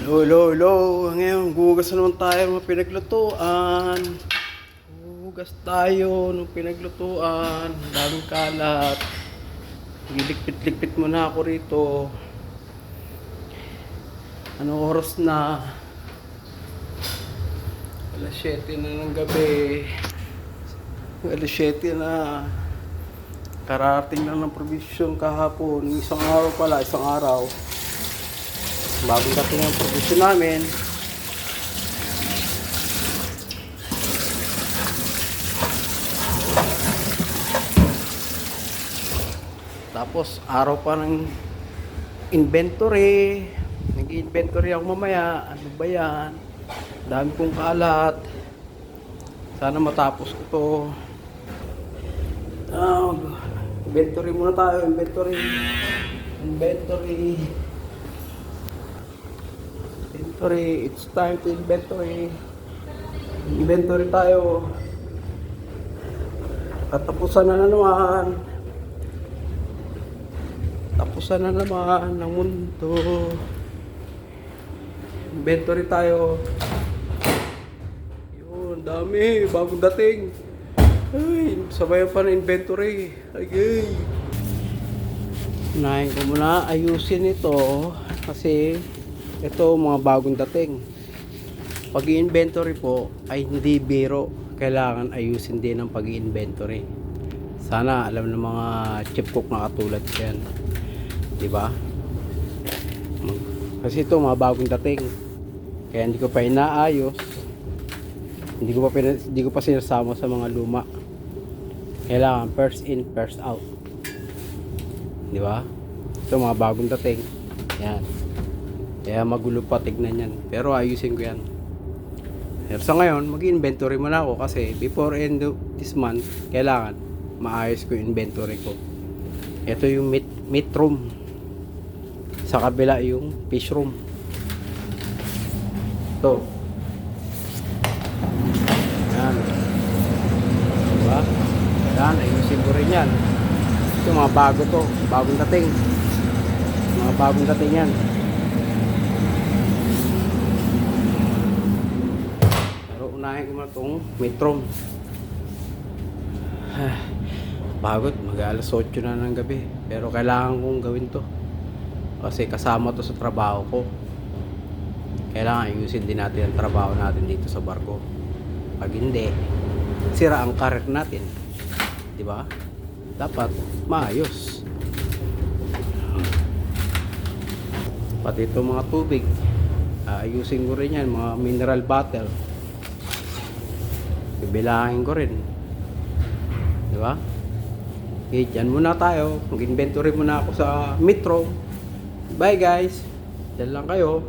Hello, hello, hello. Ngayon, gugas na naman tayo ng mga pinaglutuan. Gugas tayo ng pinaglutuan. Daming kalat. Gilikpit-likpit muna ako rito. Anong oras na? Alas 7 na ng gabi. Alas 7 na. Karating lang ng provision kahapon. Isang araw pala, isang araw. Bagong dating ang provision namin. Tapos araw pa ng inventory. Nag-inventory ako mamaya. Ano ba yan? Dami kong kalat. Sana matapos ko to. Inventory muna tayo. Inventory. It's time to inventory. Inventory tayo. Katapusan na naman. Tapusan na naman ng mundo. Inventory tayo. Yun, dami. Bagong dating. Ay, sabayan pa ng inventory. Ay. Unahin ko muna ayusin ito kasi ito mga bagong dating. Pag i-inventory po ay hindi biro. Kailangan ayusin din ang pag-i-inventory. Sana alam ng mga chip cook na katulad yan. Diba? Kasi ito mga bagong dating. Kaya hindi ko pa inaayos. Hindi ko pa sinasama sa mga luma. Kailangan first in, first out. Diba? Ito mga bagong dating. Yan. Kaya magulo pa tignan yan. Pero ayusin ko yan. Pero sa ngayon, mag-inventory muna ako kasi before end of this month, kailangan maayos ko yung inventory ko. Ito yung meat room. Sa kabila yung fish room. Ito. Yan. Diba? Kailangan ayusin ko rin yan. Ito mga bago to. Bagong dating. Mga bagong dating yan. Unahin ko na itong metro. Pagod, mag-alas 8 na ng gabi. Pero kailangan kong gawin to. Kasi kasama to sa trabaho ko. Kailangan ayusin din natin ang trabaho natin dito sa barko. Pag hindi, sira ang karir natin. Diba? Dapat maayos. Pati itong mga tubig. Ayusin ko rin yan. Mga mineral bottle. Bibilangin ko rin. Di ba? Okay, dyan muna tayo. Mag-inventory muna ako sa metro. Bye guys. Dyan lang kayo.